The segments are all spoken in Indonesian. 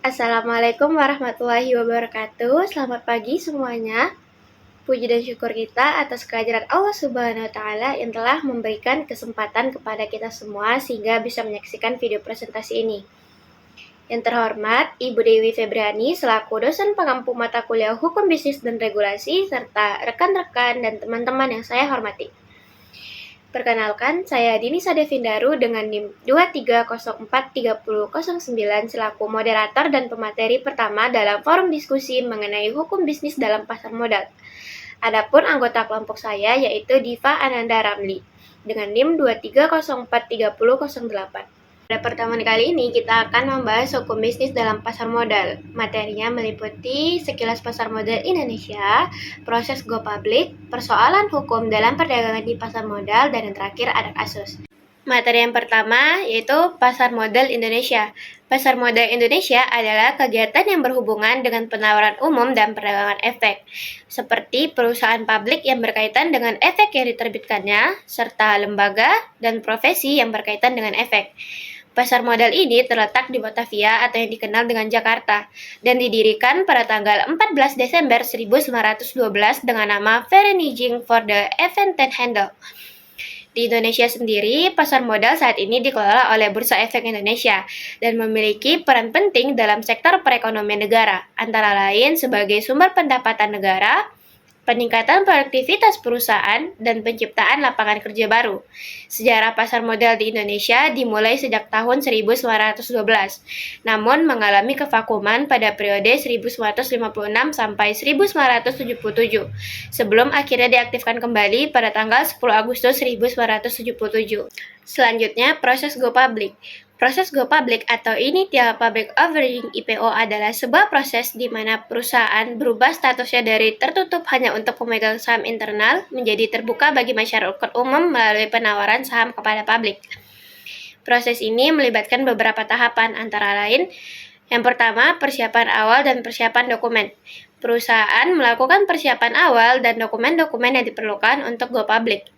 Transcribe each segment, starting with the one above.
Assalamualaikum warahmatullahi wabarakatuh. Selamat pagi semuanya. Puji dan syukur kita atas kehadiran Allah Subhanahu wa taala yang telah memberikan kesempatan kepada kita semua sehingga bisa menyaksikan video presentasi ini. Yang terhormat Ibu Dewi Febriani selaku dosen pengampu mata kuliah Hukum Bisnis dan Regulasi serta rekan-rekan dan teman-teman yang saya hormati. Perkenalkan, saya Dinisa Devindaru dengan NIM 23043009 selaku moderator dan pemateri pertama dalam forum diskusi mengenai hukum bisnis dalam pasar modal. Adapun anggota kelompok saya yaitu Diva Ananda Ramli dengan NIM 23043008. Pada pertemuan kali ini kita akan membahas hukum bisnis dalam pasar modal. Materinya meliputi sekilas pasar modal Indonesia, proses go public, persoalan hukum dalam perdagangan di pasar modal, dan yang terakhir ada kasus. Materi yang pertama yaitu pasar modal Indonesia. Pasar modal Indonesia adalah kegiatan yang berhubungan dengan penawaran umum dan perdagangan efek, seperti perusahaan publik yang berkaitan dengan efek yang diterbitkannya, serta lembaga dan profesi yang berkaitan dengan efek. Pasar modal ini terletak di Batavia atau yang dikenal dengan Jakarta dan didirikan pada tanggal 14 Desember 1912 dengan nama Vereniging for the Event and Handel. Di Indonesia sendiri, pasar modal saat ini dikelola oleh Bursa Efek Indonesia dan memiliki peran penting dalam sektor perekonomian negara, antara lain sebagai sumber pendapatan negara, peningkatan produktivitas perusahaan, dan penciptaan lapangan kerja baru. Sejarah pasar modal di Indonesia dimulai sejak tahun 1912, namun mengalami kevakuman pada periode 1956 sampai 1977, sebelum akhirnya diaktifkan kembali pada tanggal 10 Agustus 1977. Selanjutnya, proses go public. Proses go public atau Initial Public Offering (IPO) adalah sebuah proses di mana perusahaan berubah statusnya dari tertutup hanya untuk pemegang saham internal menjadi terbuka bagi masyarakat umum melalui penawaran saham kepada publik. Proses ini melibatkan beberapa tahapan, antara lain: yang pertama, persiapan awal dan persiapan dokumen. Perusahaan melakukan persiapan awal dan dokumen-dokumen yang diperlukan untuk go public.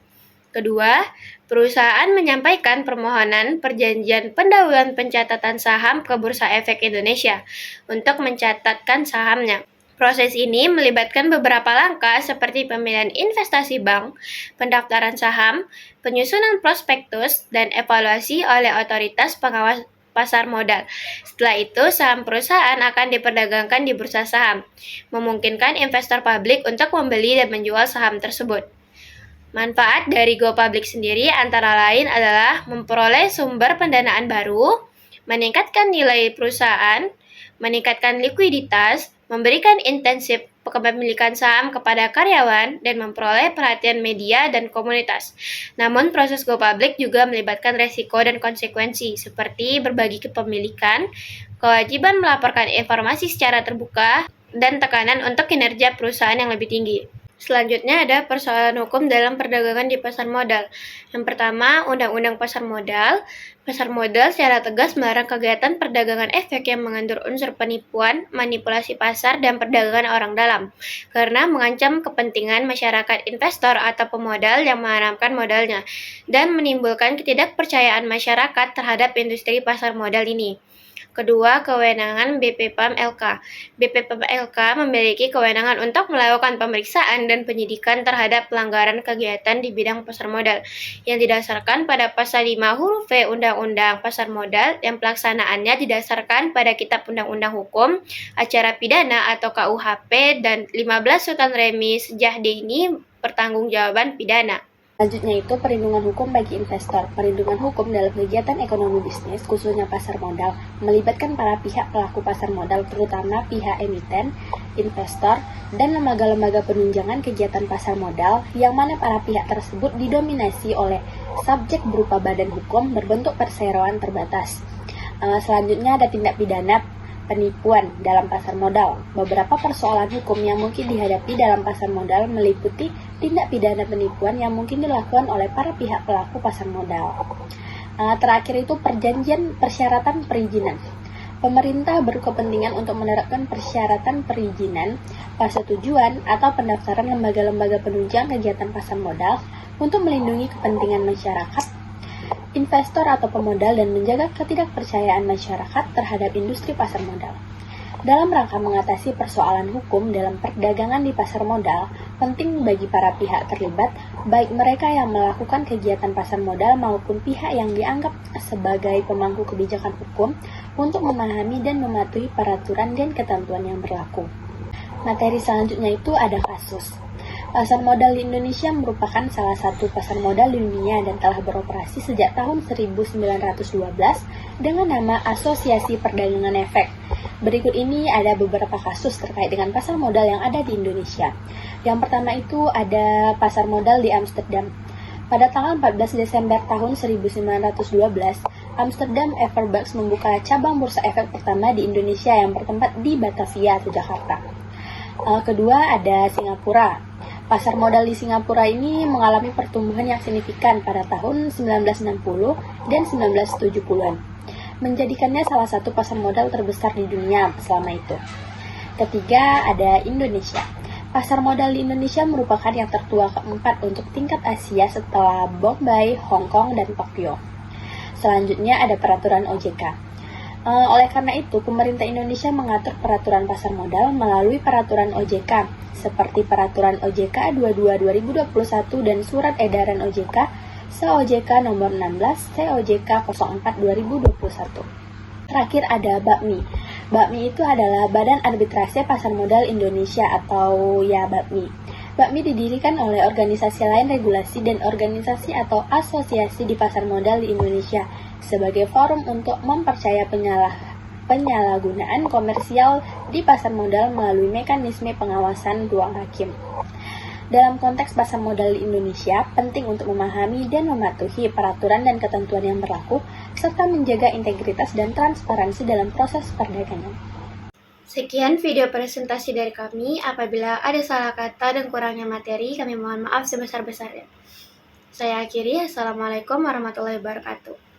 Kedua, perusahaan menyampaikan permohonan perjanjian pendahuluan pencatatan saham ke Bursa Efek Indonesia untuk mencatatkan sahamnya. Proses ini melibatkan beberapa langkah seperti pemilihan investasi bank, pendaftaran saham, penyusunan prospektus, dan evaluasi oleh otoritas pengawas pasar modal. Setelah itu, saham perusahaan akan diperdagangkan di bursa saham, memungkinkan investor publik untuk membeli dan menjual saham tersebut. Manfaat dari go public sendiri antara lain adalah memperoleh sumber pendanaan baru, meningkatkan nilai perusahaan, meningkatkan likuiditas, memberikan intensif kepemilikan saham kepada karyawan, dan memperoleh perhatian media dan komunitas. Namun, proses go public juga melibatkan resiko dan konsekuensi, seperti berbagi kepemilikan, kewajiban melaporkan informasi secara terbuka, dan tekanan untuk kinerja perusahaan yang lebih tinggi. Selanjutnya ada persoalan hukum dalam perdagangan di pasar modal. Yang pertama, Undang-Undang Pasar Modal. Pasar modal secara tegas melarang kegiatan perdagangan efek yang mengandung unsur penipuan, manipulasi pasar, dan perdagangan orang dalam, karena mengancam kepentingan masyarakat investor atau pemodal yang mengharamkan modalnya, dan menimbulkan ketidakpercayaan masyarakat terhadap industri pasar modal ini. Kedua, kewenangan BPPAM-LK. BPPAM-LK memiliki kewenangan untuk melakukan pemeriksaan dan penyidikan terhadap pelanggaran kegiatan di bidang pasar modal yang didasarkan pada pasal 5 huruf V Undang-Undang Pasar Modal yang pelaksanaannya didasarkan pada Kitab Undang-Undang Hukum Acara Pidana atau KUHP dan 15 Sultan Remi Sejah Dini Pertanggungjawaban Pidana. Selanjutnya itu perlindungan hukum bagi investor. Perlindungan hukum dalam kegiatan ekonomi bisnis, khususnya pasar modal, melibatkan para pihak pelaku pasar modal, terutama pihak emiten, investor, dan lembaga-lembaga penunjangan kegiatan pasar modal, yang mana para pihak tersebut didominasi oleh subjek berupa badan hukum berbentuk perseroan terbatas. Selanjutnya ada tindak pidana penipuan dalam pasar modal. Beberapa persoalan hukum yang mungkin dihadapi dalam pasar modal meliputi tindak pidana penipuan yang mungkin dilakukan oleh para pihak pelaku pasar modal. Terakhir itu persyaratan perizinan. Pemerintah berkepentingan untuk menerapkan persyaratan perizinan, persetujuan, atau pendaftaran lembaga-lembaga penunjang kegiatan pasar modal untuk melindungi kepentingan masyarakat investor atau pemodal dan menjaga ketidakpercayaan masyarakat terhadap industri pasar modal. Dalam rangka mengatasi persoalan hukum dalam perdagangan di pasar modal, penting bagi para pihak terlibat, baik mereka yang melakukan kegiatan pasar modal maupun pihak yang dianggap sebagai pemangku kebijakan hukum, untuk memahami dan mematuhi peraturan dan ketentuan yang berlaku. Materi selanjutnya itu ada kasus. Pasar modal di Indonesia merupakan salah satu pasar modal di dunia dan telah beroperasi sejak tahun 1912 dengan nama Asosiasi Perdagangan Efek. Berikut ini ada beberapa kasus terkait dengan pasar modal yang ada di Indonesia. Yang pertama itu ada pasar modal di Amsterdam. Pada tanggal 14 Desember tahun 1912, Amsterdam Everbucks membuka cabang bursa efek pertama di Indonesia yang bertempat di Batavia atau Jakarta. Kedua ada Singapura. Pasar modal di Singapura ini mengalami pertumbuhan yang signifikan pada tahun 1960 dan 1970-an, menjadikannya salah satu pasar modal terbesar di dunia selama itu. Ketiga ada Indonesia. Pasar modal di Indonesia merupakan yang tertua keempat untuk tingkat Asia setelah Bombay, Hong Kong, dan Tokyo. Selanjutnya ada peraturan OJK. Oleh karena itu, pemerintah Indonesia mengatur peraturan pasar modal melalui peraturan OJK, seperti peraturan OJK 22/2021 dan surat edaran OJK Se-OJK nomor 16 Se-OJK 04/2021. Terakhir ada BAPMI. BAPMI itu adalah Badan Arbitrase Pasar Modal Indonesia atau ya BAPMI. BAPMI didirikan oleh organisasi lain regulasi dan organisasi atau asosiasi di pasar modal di Indonesia sebagai forum untuk mempercaya penyalahgunaan komersial di pasar modal melalui mekanisme pengawasan ruang hakim. Dalam konteks pasar modal di Indonesia, penting untuk memahami dan mematuhi peraturan dan ketentuan yang berlaku, serta menjaga integritas dan transparansi dalam proses perdagangan. Sekian video presentasi dari kami. Apabila ada salah kata dan kurangnya materi, kami mohon maaf sebesar-besarnya. Saya akhiri. Assalamualaikum warahmatullahi wabarakatuh.